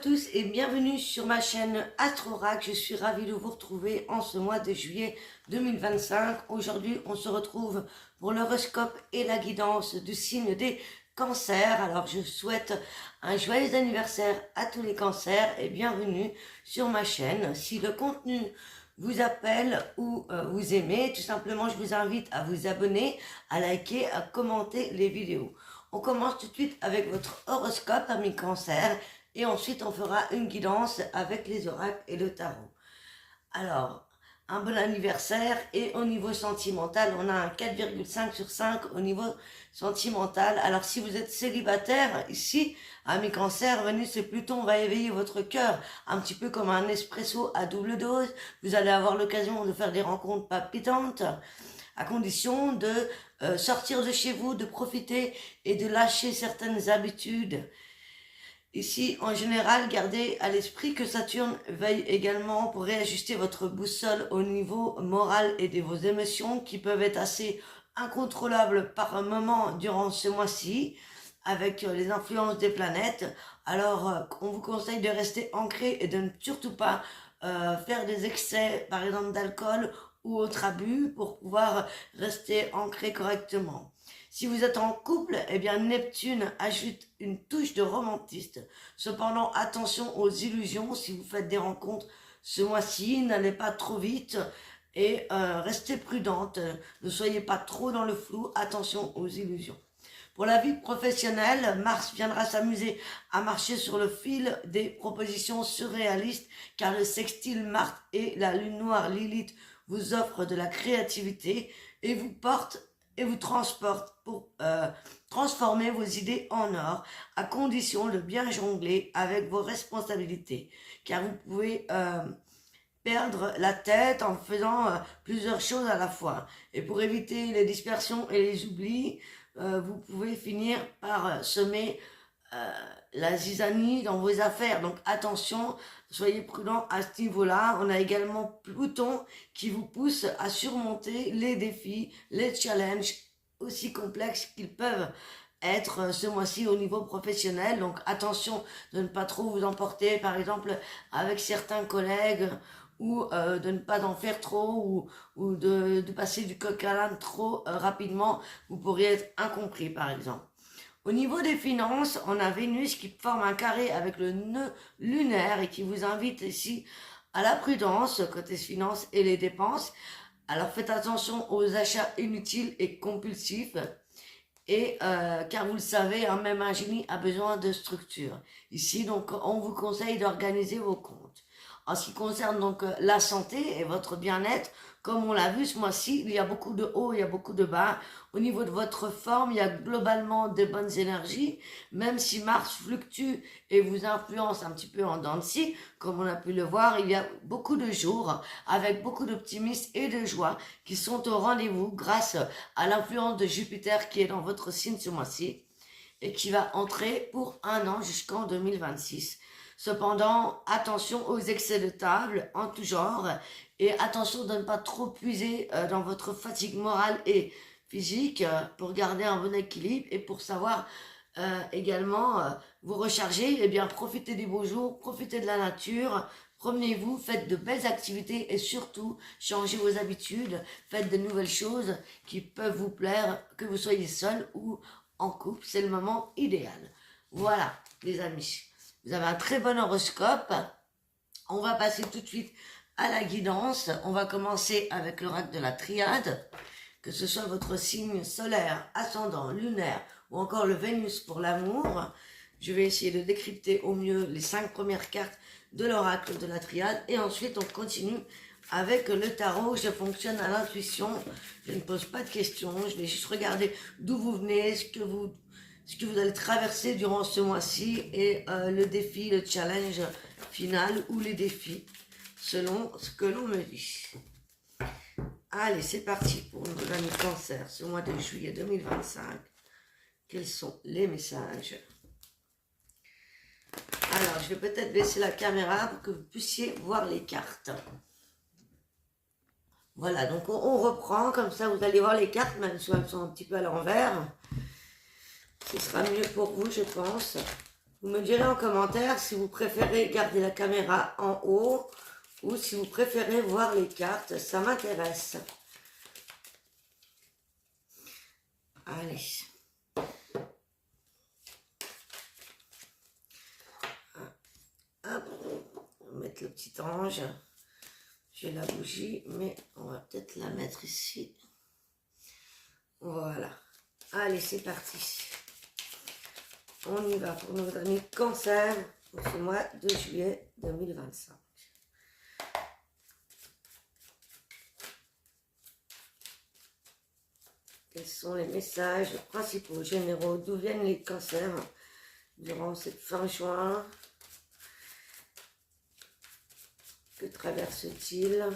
tous et bienvenue sur ma chaîne Astrorac. Je suis ravie de vous retrouver en ce mois de juillet 2025. Aujourd'hui, on se retrouve pour l'horoscope et la guidance du signe des cancers. Alors, je souhaite un joyeux anniversaire à tous les cancers et bienvenue sur ma chaîne. Si le contenu vous appelle ou vous aimez, tout simplement, je vous invite à vous abonner, à liker, à commenter les vidéos. On commence tout de suite avec votre horoscope, amis cancers. Et ensuite, on fera une guidance avec les oracles et le tarot. Alors, un bon anniversaire. Et au niveau sentimental, on a un 4,5 sur 5 au niveau sentimental. Alors, si vous êtes célibataire, ici, amis cancer, Vénus et Pluton va éveiller votre cœur. Un petit peu comme un espresso à double dose. Vous allez avoir l'occasion de faire des rencontres palpitantes, à condition de sortir de chez vous, de profiter et de lâcher certaines habitudes. Ici, en général, gardez à l'esprit que Saturne veille également pour réajuster votre boussole au niveau moral et de vos émotions qui peuvent être assez incontrôlables par un moment durant ce mois-ci avec les influences des planètes. Alors, on vous conseille de rester ancré et de ne surtout pas faire des excès, par exemple d'alcool ou autre abus pour pouvoir rester ancré correctement. Si vous êtes en couple, eh bien Neptune ajoute une touche de romantisme. Cependant, attention aux illusions. Si vous faites des rencontres ce mois-ci, n'allez pas trop vite et restez prudente. Ne soyez pas trop dans le flou. Attention aux illusions. Pour la vie professionnelle, Mars viendra s'amuser à marcher sur le fil des propositions surréalistes car le sextile Mars et la lune noire Lilith vous offrent de la créativité et vous portent et vous transporte pour transformer vos idées en or, à condition de bien jongler avec vos responsabilités, car vous pouvez perdre la tête en faisant plusieurs choses à la fois. Et pour éviter les dispersions et les oublis, vous pouvez finir par semer la zizanie dans vos affaires. Donc attention, soyez prudents à ce niveau-là. On a également Pluton qui vous pousse à surmonter les défis, les challenges aussi complexes qu'ils peuvent être ce mois-ci au niveau professionnel. Donc attention de ne pas trop vous emporter, par exemple, avec certains collègues ou de ne pas en faire trop ou de passer du coq à l'âne trop rapidement. Vous pourriez être incompris, par exemple. Au niveau des finances, on a Vénus qui forme un carré avec le nœud lunaire et qui vous invite ici à la prudence côté finances et les dépenses. Alors faites attention aux achats inutiles et compulsifs et car vous le savez, même un génie a besoin de structure. Ici, donc, on vous conseille d'organiser vos comptes. En ce qui concerne donc la santé et votre bien-être, comme on l'a vu ce mois-ci, il y a beaucoup de hauts, il y a beaucoup de bas. Au niveau de votre forme, il y a globalement de bonnes énergies, même si Mars fluctue et vous influence un petit peu en dents de scie, comme on a pu le voir, il y a beaucoup de jours avec beaucoup d'optimisme et de joie qui sont au rendez-vous grâce à l'influence de Jupiter qui est dans votre signe ce mois-ci et qui va entrer pour un an jusqu'en 2026. Cependant, attention aux excès de table en tout genre et attention de ne pas trop puiser dans votre fatigue morale et physique pour garder un bon équilibre et pour savoir également vous recharger. Eh bien, profitez des beaux jours, profitez de la nature, promenez-vous, faites de belles activités et surtout changez vos habitudes, faites de nouvelles choses qui peuvent vous plaire, que vous soyez seul ou en couple, c'est le moment idéal. Voilà, les amis. Vous avez un très bon horoscope. On va passer tout de suite à la guidance. On va commencer avec l'oracle de la triade, que ce soit votre signe solaire, ascendant, lunaire ou encore le Vénus pour l'amour. Je vais essayer de décrypter au mieux les 5 premières cartes de l'oracle de la triade et ensuite on continue avec le tarot. Je fonctionne à l'intuition. Je ne pose pas de questions. Je vais juste regarder d'où vous venez, ce que vous allez traverser durant ce mois-ci et le défi, le challenge final ou les défis selon ce que l'on me dit. Allez, c'est parti pour nos amis cancer ce mois de juillet 2025. Quels sont les messages? Alors, je vais peut-être baisser la caméra pour que vous puissiez voir les cartes. Voilà, donc on reprend, comme ça vous allez voir les cartes, même si elles sont un petit peu à l'envers. Ce sera mieux pour vous, je pense. Vous me direz en commentaire si vous préférez garder la caméra en haut ou si vous préférez voir les cartes, ça m'intéresse. Allez. Hop, on va mettre le petit ange. J'ai la bougie, mais on va peut-être la mettre ici. Voilà. Allez, c'est parti. On y va pour nos amis Cancer pour ce mois de juillet 2025. Quels sont les messages principaux, généraux? D'où viennent les cancers durant cette fin juin? Que traverse-t-il?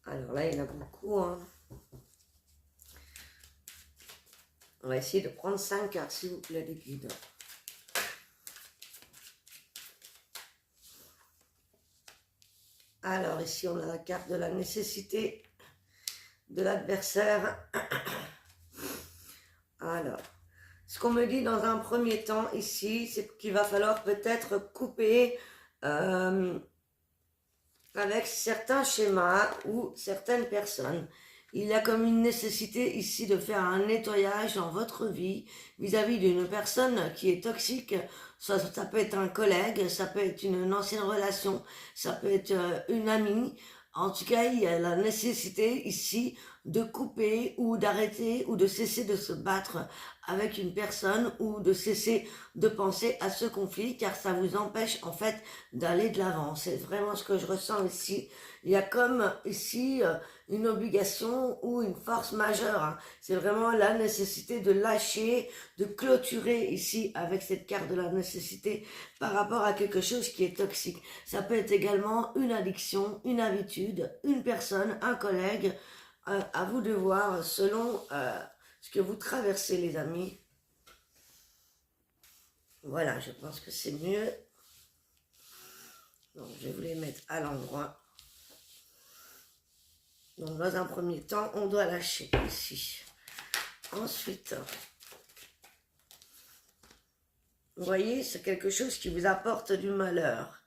Alors là, il y en a beaucoup. Hein. On va essayer de prendre 5 cartes, s'il vous plaît, les guides. Alors ici, on a la carte de la nécessité de l'adversaire. Alors, ce qu'on me dit dans un premier temps ici, c'est qu'il va falloir peut-être couper avec certains schémas ou certaines personnes. Il y a comme une nécessité ici de faire un nettoyage dans votre vie vis-à-vis d'une personne qui est toxique. Ça peut être un collègue, ça peut être une ancienne relation, ça peut être une amie. En tout cas, il y a la nécessité ici de couper ou d'arrêter ou de cesser de se battre avec une personne ou de cesser de penser à ce conflit car ça vous empêche en fait d'aller de l'avant. C'est vraiment ce que je ressens ici. Il y a comme ici une obligation ou une force majeure. Hein. C'est vraiment la nécessité de lâcher, de clôturer ici avec cette carte de la nécessité par rapport à quelque chose qui est toxique. Ça peut être également une addiction, une habitude, une personne, un collègue. À vous de voir selon ce que vous traversez, les amis. Voilà, je pense que c'est mieux. Donc, je vais vous les mettre à l'endroit. Donc, dans un premier temps, on doit lâcher ici. Ensuite, vous voyez, c'est quelque chose qui vous apporte du malheur.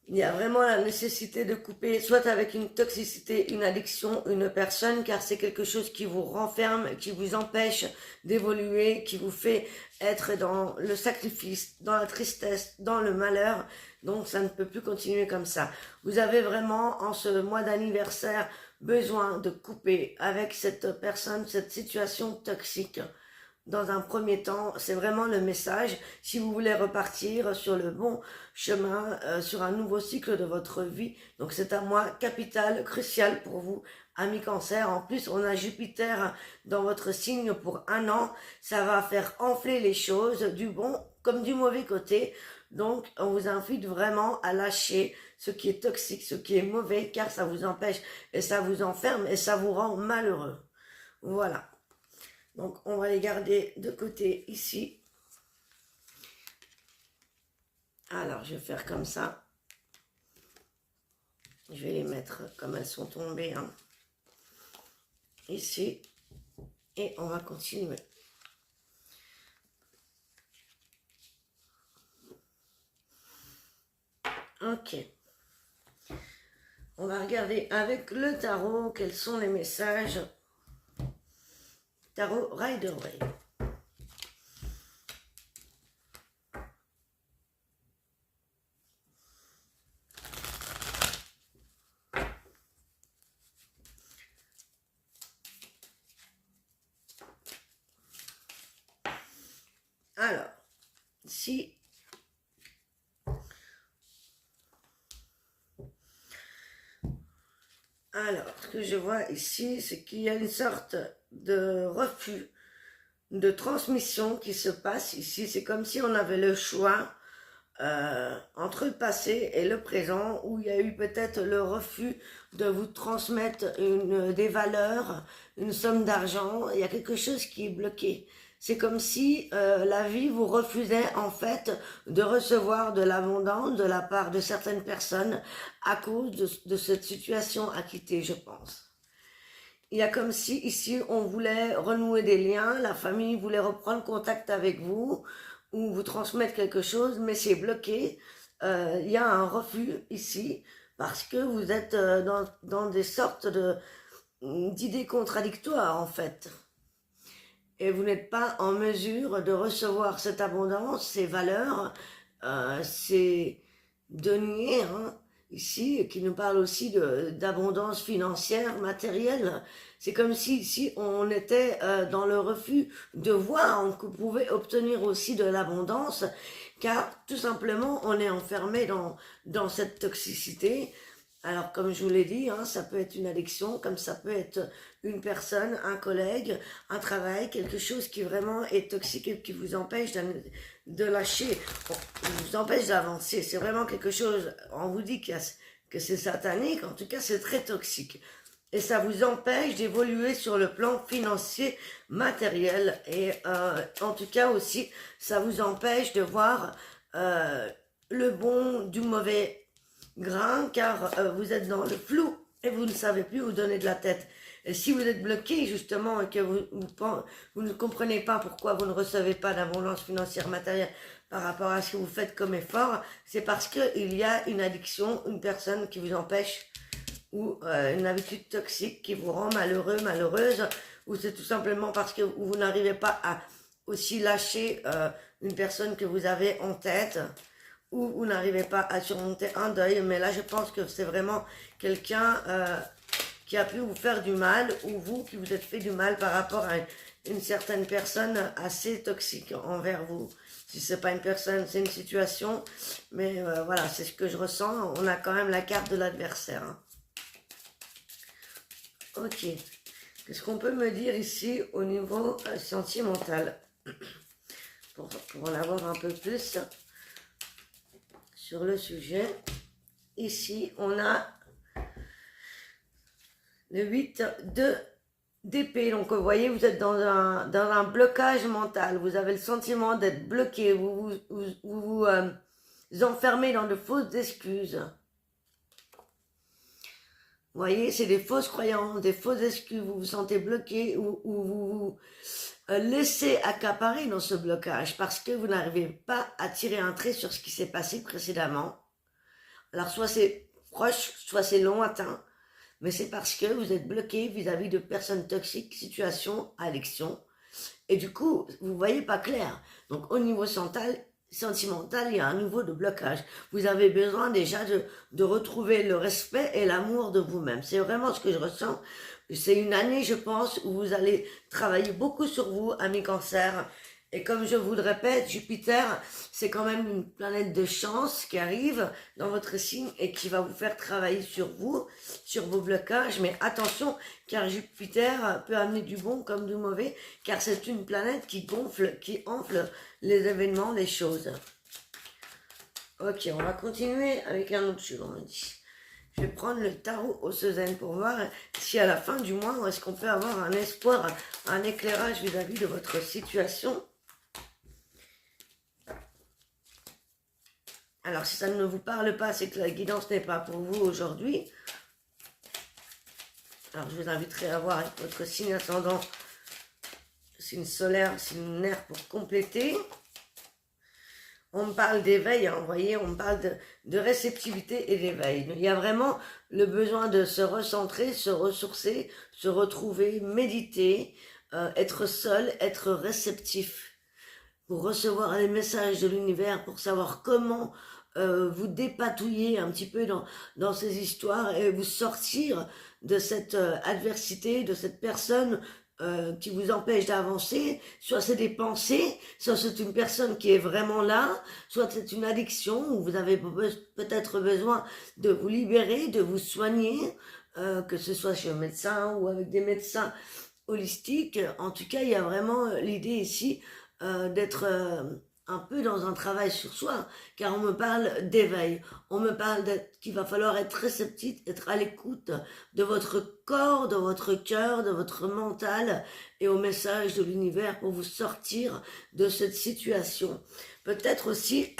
Il y a vraiment la nécessité de couper, soit avec une toxicité, une addiction, une personne, car c'est quelque chose qui vous renferme, qui vous empêche d'évoluer, qui vous fait être dans le sacrifice, dans la tristesse, dans le malheur. Donc ça ne peut plus continuer comme ça. Vous avez vraiment, en ce mois d'anniversaire, besoin de couper avec cette personne, cette situation toxique. Dans un premier temps, c'est vraiment le message. Si vous voulez repartir sur le bon chemin, sur un nouveau cycle de votre vie, donc c'est un mois capital, crucial pour vous, amis Cancer. En plus, on a Jupiter dans votre signe pour 1 an. Ça va faire enfler les choses, du bon comme du mauvais côté. Donc, on vous invite vraiment à lâcher ce qui est toxique, ce qui est mauvais, car ça vous empêche et ça vous enferme et ça vous rend malheureux. Voilà. Donc, on va les garder de côté ici. Alors, je vais faire comme ça. Je vais les mettre comme elles sont tombées. Hein. Ici. Et on va continuer. Ok. On va regarder avec le tarot quels sont les messages. Tarot Rider-Waite. Alors, ici, alors, ce que je vois ici, c'est qu'il y a une sorte de refus de transmission qui se passe ici. C'est comme si on avait le choix entre le passé et le présent, où il y a eu peut-être le refus de vous transmettre des valeurs, une somme d'argent. Il y a quelque chose qui est bloqué. C'est comme si la vie vous refusait en fait de recevoir de l'abondance de la part de certaines personnes à cause de cette situation à quitter, je pense. il y a comme si ici on voulait renouer des liens, la famille voulait reprendre contact avec vous ou vous transmettre quelque chose, mais c'est bloqué. Il y a un refus ici parce que vous êtes dans des sortes d'idées contradictoires en fait. Et vous n'êtes pas en mesure de recevoir cette abondance, ces valeurs, ces deniers, hein, ici, qui nous parlent aussi d'abondance financière, matérielle. C'est comme si ici on était dans le refus de voir qu'on pouvait obtenir aussi de l'abondance, car tout simplement on est enfermé dans cette toxicité. Alors comme je vous l'ai dit, hein, ça peut être une addiction, comme ça peut être une personne, un collègue, un travail, quelque chose qui vraiment est toxique et qui vous empêche de lâcher, vous empêche d'avancer. C'est vraiment quelque chose, on vous dit que c'est satanique, en tout cas c'est très toxique. Et ça vous empêche d'évoluer sur le plan financier, matériel. Et en tout cas aussi, ça vous empêche de voir le bon du mauvais grain, car vous êtes dans le flou et vous ne savez plus où donner de la tête. Et si vous êtes bloqué justement et que vous ne comprenez pas pourquoi vous ne recevez pas d'abondance financière matérielle par rapport à ce que vous faites comme effort, c'est parce qu'il y a une addiction, une personne qui vous empêche ou une habitude toxique qui vous rend malheureux, malheureuse, ou c'est tout simplement parce que vous n'arrivez pas à aussi lâcher une personne que vous avez en tête, ou vous n'arrivez pas à surmonter un deuil, mais là je pense que c'est vraiment quelqu'un qui a pu vous faire du mal, ou vous qui vous êtes fait du mal par rapport à une certaine personne assez toxique envers vous. Si c'est pas une personne, c'est une situation, mais voilà, c'est ce que je ressens. On a quand même la carte de l'adversaire. Hein. Ok. Qu'est-ce qu'on peut me dire ici au niveau sentimental pour en avoir un peu plus sur le sujet. Ici, on a le 8 d'épée. Donc, vous voyez, vous êtes dans un blocage mental. Vous avez le sentiment d'être bloqué. Vous vous enfermez dans de fausses excuses. Vous voyez, c'est des fausses croyances, des fausses excuses. Vous vous sentez bloqué ou vous vous laissez accaparer dans ce blocage parce que vous n'arrivez pas à tirer un trait sur ce qui s'est passé précédemment. Alors, soit c'est proche, soit c'est lointain, mais c'est parce que vous êtes bloqué vis-à-vis de personnes toxiques, situations, addictions. Et du coup, vous voyez pas clair. Donc, au niveau sentimental, il y a un niveau de blocage. Vous avez besoin déjà de retrouver le respect et l'amour de vous-même. C'est vraiment ce que je ressens. C'est une année, je pense, où vous allez travailler beaucoup sur vous, amis Cancer. Et comme je vous le répète, Jupiter, c'est quand même une planète de chance qui arrive dans votre signe et qui va vous faire travailler sur vous, sur vos blocages. Mais attention, car Jupiter peut amener du bon comme du mauvais, car c'est une planète qui gonfle, qui enfle les événements, les choses. Ok, on va continuer avec un autre jeu, on me dit. Je vais prendre le tarot au Cézanne pour voir si à la fin du mois, est-ce qu'on peut avoir un espoir, un éclairage vis-à-vis de votre situation. Alors, si ça ne vous parle pas, c'est que la guidance n'est pas pour vous aujourd'hui. Alors, je vous inviterai à voir avec votre signe ascendant, signe solaire, signe lunaire pour compléter. On me parle d'éveil, hein, vous voyez, on me parle de réceptivité et d'éveil. Il y a vraiment le besoin de se recentrer, se ressourcer, se retrouver, méditer, être seul, être réceptif pour recevoir les messages de l'univers, pour savoir comment vous dépatouiller un petit peu dans ces histoires et vous sortir de cette adversité, de cette personne qui vous empêche d'avancer. Soit c'est des pensées, soit c'est une personne qui est vraiment là, soit c'est une addiction où vous avez peut-être besoin de vous libérer, de vous soigner, que ce soit chez un médecin ou avec des médecins holistiques. En tout cas, il y a vraiment l'idée ici d'être un peu dans un travail sur soi, car on me parle d'éveil, on me parle qu'il va falloir être réceptif, être à l'écoute de votre corps, de votre cœur, de votre mental et au message de l'univers pour vous sortir de cette situation. Peut-être aussi,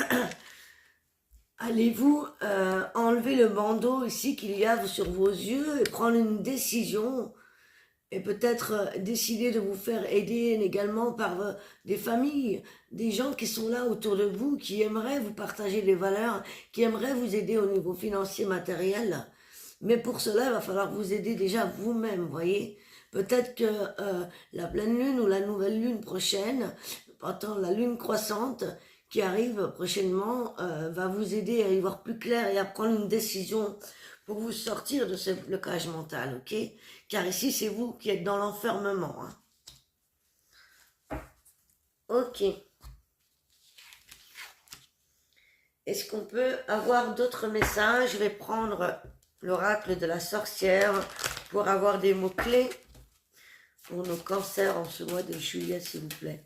allez-vous enlever le bandeau ici qu'il y a sur vos yeux et prendre une décision et peut-être décider de vous faire aider également par des familles, des gens qui sont là autour de vous, qui aimeraient vous partager des valeurs, qui aimeraient vous aider au niveau financier, matériel. Mais pour cela, il va falloir vous aider déjà vous-même, voyez. Peut-être que la pleine lune ou la nouvelle lune prochaine, pendant la lune croissante qui arrive prochainement, va vous aider à y voir plus clair et à prendre une décision pour vous sortir de ce blocage mental, ok? Car ici, c'est vous qui êtes dans l'enfermement. Hein. Ok. Est-ce qu'on peut avoir d'autres messages? Je vais prendre l'oracle de la sorcière pour avoir des mots-clés pour nos cancers en ce mois de juillet, s'il vous plaît.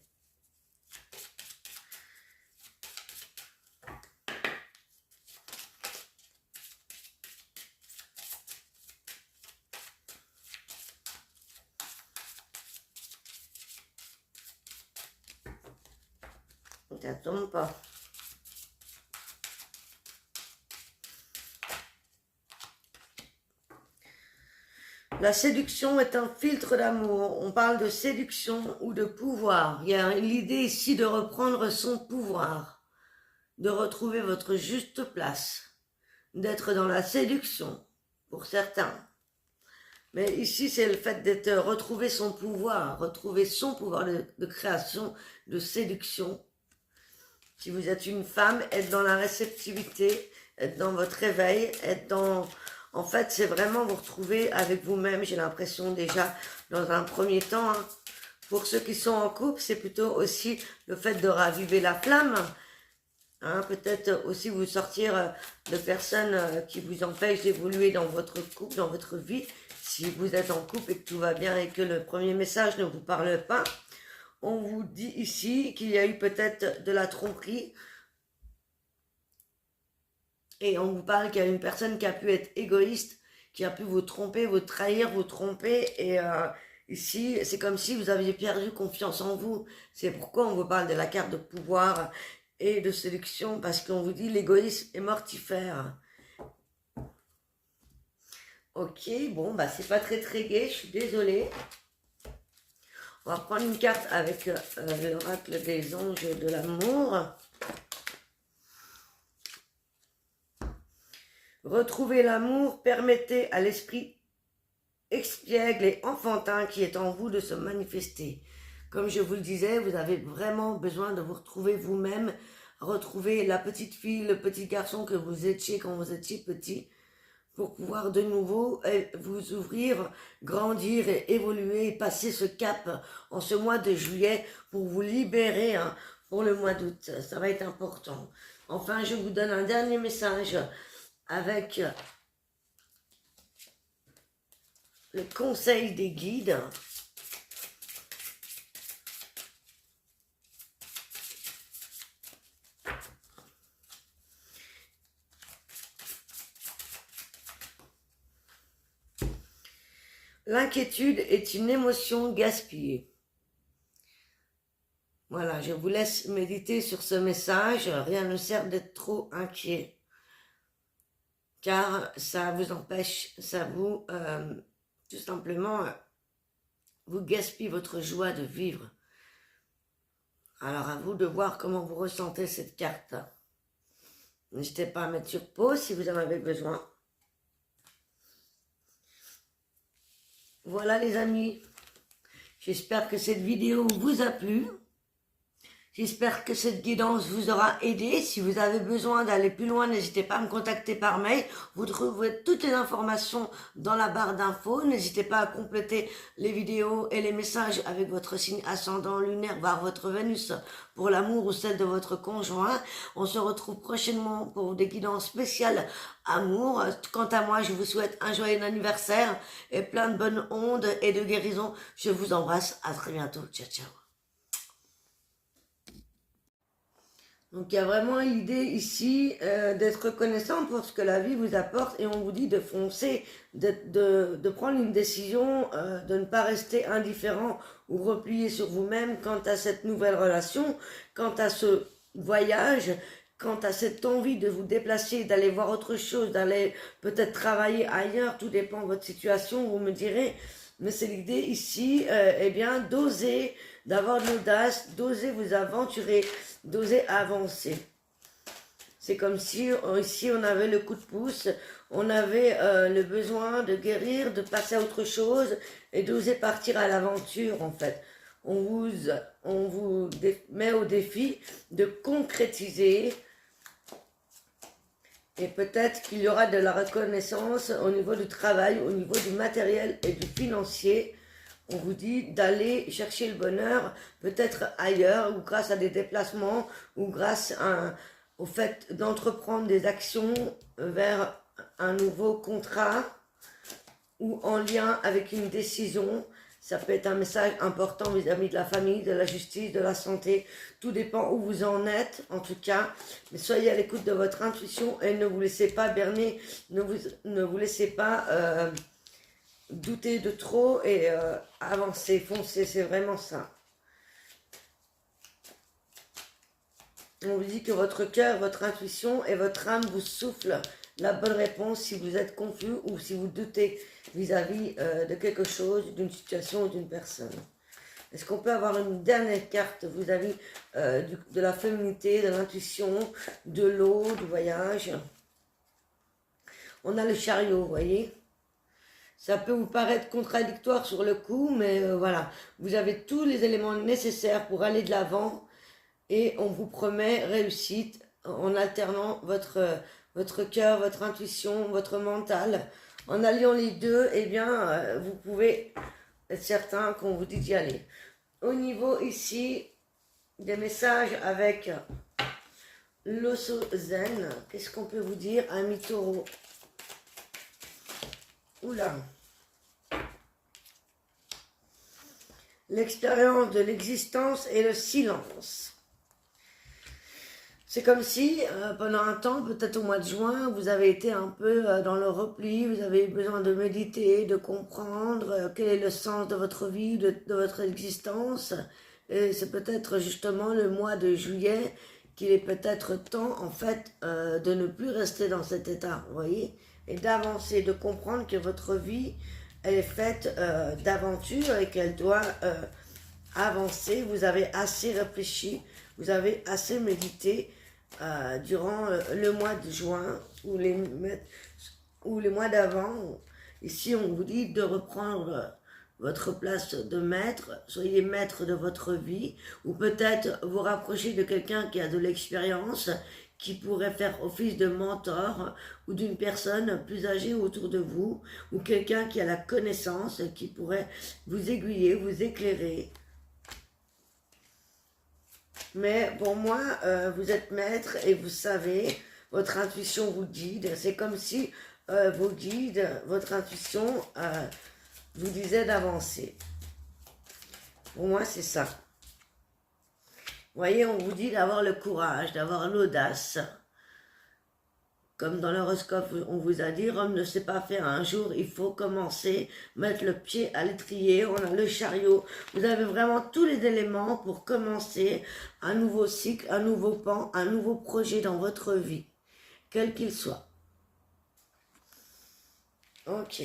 Ça tombe pas. La séduction est un filtre d'amour. On parle de séduction ou de pouvoir. Il y a l'idée ici de reprendre son pouvoir, de retrouver votre juste place, d'être dans la séduction pour certains. Mais ici, c'est le fait d'être retrouver son pouvoir de création, de séduction. Si vous êtes une femme, être dans la réceptivité, être dans votre réveil, être dans... En fait, c'est vraiment vous retrouver avec vous-même, j'ai l'impression déjà, dans un premier temps. Hein. Pour ceux qui sont en couple, c'est plutôt aussi le fait de raviver la flamme. Hein, peut-être aussi vous sortir de personnes qui vous empêchent d'évoluer dans votre couple, dans votre vie. Si vous êtes en couple et que tout va bien et que le premier message ne vous parle pas, on vous dit ici qu'il y a eu peut-être de la tromperie et on vous parle qu'il y a une personne qui a pu être égoïste, qui a pu vous tromper, vous trahir, vous tromper et ici c'est comme si vous aviez perdu confiance en vous. C'est pourquoi on vous parle de la carte de pouvoir et de séduction parce qu'on vous dit l'égoïsme est mortifère. Ok, bon bah c'est pas très gai, je suis désolée. On va prendre une carte avec l'oracle des anges de l'amour. Retrouvez l'amour, permettez à l'esprit espiègle et enfantin qui est en vous de se manifester. Comme je vous le disais, vous avez vraiment besoin de vous retrouver vous-même, retrouver la petite fille, le petit garçon que vous étiez quand vous étiez petit, pour pouvoir de nouveau vous ouvrir, grandir et évoluer, et passer ce cap en ce mois de juillet pour vous libérer hein, pour le mois d'août. Ça va être important. Enfin, je vous donne un dernier message avec le conseil des guides. L'inquiétude est une émotion gaspillée. Voilà, je vous laisse méditer sur ce message. Rien ne sert d'être trop inquiet. Car ça vous empêche, ça vous, tout simplement, vous gaspille votre joie de vivre. Alors à vous de voir comment vous ressentez cette carte. N'hésitez pas à mettre sur pause si vous en avez besoin. Voilà les amis, j'espère que cette vidéo vous a plu. J'espère que cette guidance vous aura aidé. Si vous avez besoin d'aller plus loin, n'hésitez pas à me contacter par mail. Vous trouverez toutes les informations dans la barre d'infos. N'hésitez pas à compléter les vidéos et les messages avec votre signe ascendant lunaire, voire votre Vénus pour l'amour ou celle de votre conjoint. On se retrouve prochainement pour des guidances spéciales amour. Quant à moi, je vous souhaite un joyeux anniversaire et plein de bonnes ondes et de guérison. Je vous embrasse. À très bientôt. Ciao, ciao. Donc il y a vraiment l'idée ici d'être reconnaissant pour ce que la vie vous apporte et on vous dit de foncer, de prendre une décision, de ne pas rester indifférent ou replié sur vous-même quant à cette nouvelle relation, quant à ce voyage, quant à cette envie de vous déplacer, d'aller voir autre chose, d'aller peut-être travailler ailleurs, tout dépend de votre situation, vous me direz. Mais c'est l'idée ici, eh bien, d'oser, d'avoir de l'audace, d'oser vous aventurer, d'oser avancer. C'est comme si ici on avait le coup de pouce, on avait le besoin de guérir, de passer à autre chose et d'oser partir à l'aventure en fait. On vous met au défi de concrétiser et peut-être qu'il y aura de la reconnaissance au niveau du travail, au niveau du matériel et du financier. On vous dit d'aller chercher le bonheur peut-être ailleurs ou grâce à des déplacements ou grâce au fait d'entreprendre des actions vers un nouveau contrat ou en lien avec une décision. Ça peut être un message important vis-à-vis de la famille, de la justice, de la santé. Tout dépend où vous en êtes, en tout cas. Mais soyez à l'écoute de votre intuition et ne vous laissez pas berner, ne vous laissez pas douter de trop et avancer, foncer, c'est vraiment ça. On vous dit que votre cœur, votre intuition et votre âme vous soufflent la bonne réponse si vous êtes confus ou si vous doutez vis-à-vis de quelque chose, d'une situation ou d'une personne. Est-ce qu'on peut avoir une dernière carte vis-à-vis de la féminité, de l'intuition, de l'eau, du voyage? On a le chariot, vous voyez? Ça peut vous paraître contradictoire sur le coup, mais voilà. Vous avez tous les éléments nécessaires pour aller de l'avant et on vous promet réussite en alternant votre cœur, votre intuition, votre mental. En alliant les deux, eh bien, vous pouvez être certain qu'on vous dit d'y aller. Au niveau ici des messages avec l'osso zen, qu'est-ce qu'on peut vous dire? Ami taureau. Oula. L'expérience de l'existence et le silence. C'est comme si, pendant un temps, peut-être au mois de juin, vous avez été un peu dans le repli, vous avez eu besoin de méditer, de comprendre quel est le sens de votre vie, de votre existence. Et c'est peut-être justement le mois de juillet qu'il est peut-être temps, en fait, de ne plus rester dans cet état, vous voyez, et d'avancer, de comprendre que votre vie, elle est faite d'aventures et qu'elle doit avancer. Vous avez assez réfléchi, vous avez assez médité durant le mois de juin ou les mois d'avant. Ici, on vous dit de reprendre votre place de maître, soyez maître de votre vie, ou peut-être vous rapprocher de quelqu'un qui a de l'expérience, qui pourrait faire office de mentor, ou d'une personne plus âgée autour de vous, ou quelqu'un qui a la connaissance, qui pourrait vous aiguiller, vous éclairer. Mais pour moi, vous êtes maître et vous savez, votre intuition vous guide. C'est comme si vos guides, votre intuition vous disait d'avancer. Pour moi, c'est ça. Vous voyez, on vous dit d'avoir le courage, d'avoir l'audace. Comme dans l'horoscope, on vous a dit, Rome ne s'est pas fait un jour, il faut commencer, mettre le pied à l'étrier, on a le chariot. Vous avez vraiment tous les éléments pour commencer un nouveau cycle, un nouveau pan, un nouveau projet dans votre vie, quel qu'il soit. Ok.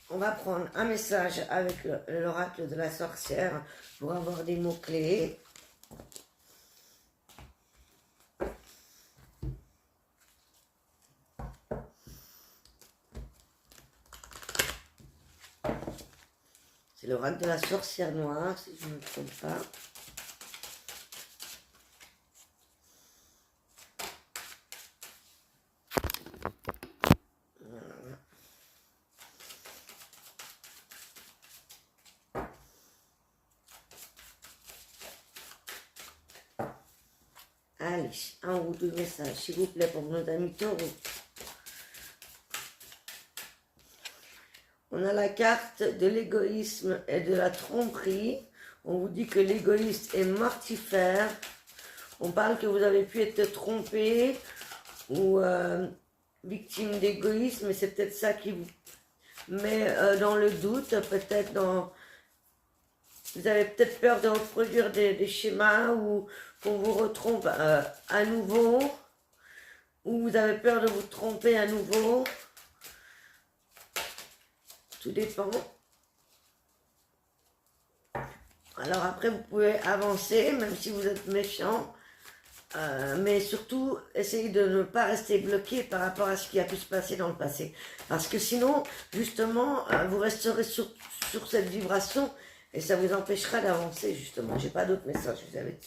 On va prendre un message avec l'oracle de la sorcière pour avoir des mots-clés. C'est l'oracle de la sorcière noire, si je ne me trompe pas. Voilà. Allez, un ou deux messages, s'il vous plaît, pour nos amis taureaux. On a la carte de l'égoïsme et de la tromperie. On vous dit que l'égoïsme est mortifère. On parle que vous avez pu être trompé ou victime d'égoïsme, mais c'est peut-être ça qui vous met dans le doute, peut-être dans... Vous avez peut-être peur de reproduire des schémas ou qu'on vous retrompe à nouveau, ou vous avez peur de vous tromper à nouveau. tout dépend. Alors après, vous pouvez avancer, même si vous êtes méfiant. Mais surtout, essayez de ne pas rester bloqué par rapport à ce qui a pu se passer dans le passé. Parce que sinon, justement, vous resterez sur cette vibration et ça vous empêchera d'avancer, justement. J'ai pas d'autres messages, vous avez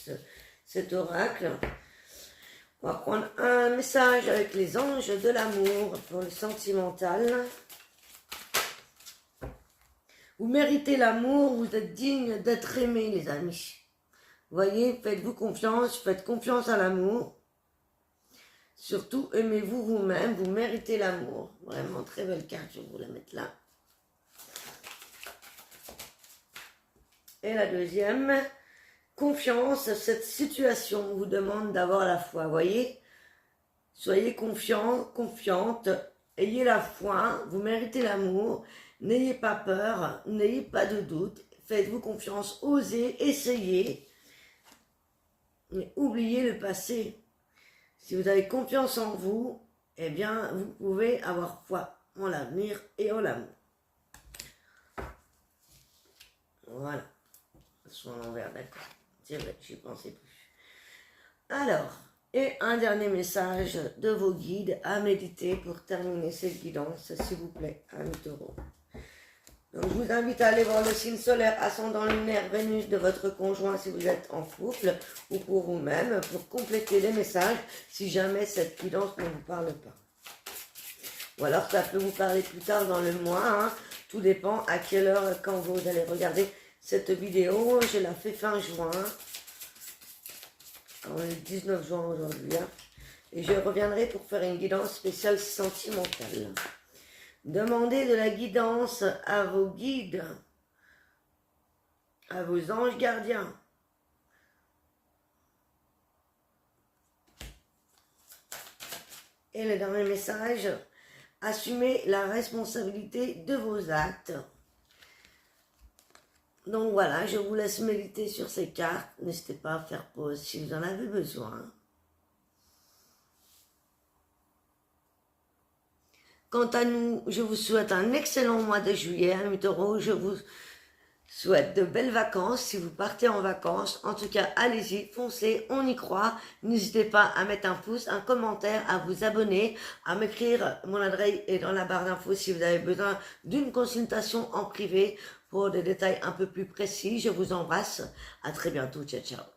cet oracle. On va prendre un message avec les anges de l'amour pour le sentimental. Vous méritez l'amour, vous êtes digne d'être aimé, les amis. Voyez, faites-vous confiance, faites confiance à l'amour. Surtout, aimez-vous vous-même, vous méritez l'amour. Vraiment, très belle carte, je vais vous la mettre là. Et la deuxième, confiance, cette situation vous demande d'avoir la foi, voyez. Soyez confiant, confiante, ayez la foi, vous méritez l'amour. N'ayez pas peur, n'ayez pas de doute, faites-vous confiance, osez, essayez. Mais oubliez le passé. Si vous avez confiance en vous, eh bien, vous pouvez avoir foi en l'avenir et en l'amour. Voilà. Soit à l'envers, d'accord. C'est vrai, j'y pensais plus. Alors, et un dernier message de vos guides à méditer pour terminer cette guidance, s'il vous plaît, amis taureaux. Donc, je vous invite à aller voir le signe solaire, ascendant lunaire, Vénus de votre conjoint si vous êtes en couple ou pour vous-même pour compléter les messages si jamais cette guidance ne vous parle pas. Ou alors ça peut vous parler plus tard dans le mois, hein. Tout dépend à quelle heure, quand vous allez regarder cette vidéo. Je la fais fin juin. On est le 19 juin aujourd'hui. Hein. Et je reviendrai pour faire une guidance spéciale sentimentale. Demandez de la guidance à vos guides, à vos anges gardiens. Et le dernier message, assumez la responsabilité de vos actes. Donc voilà, je vous laisse méditer sur ces cartes. N'hésitez pas à faire pause si vous en avez besoin. Quant à nous, je vous souhaite un excellent mois de juillet, amis taureaux. Je vous souhaite de belles vacances si vous partez en vacances. En tout cas, allez-y, foncez, on y croit. N'hésitez pas à mettre un pouce, un commentaire, à vous abonner, à m'écrire. Mon adresse est dans la barre d'infos si vous avez besoin d'une consultation en privé pour des détails un peu plus précis. Je vous embrasse. À très bientôt. Ciao, ciao.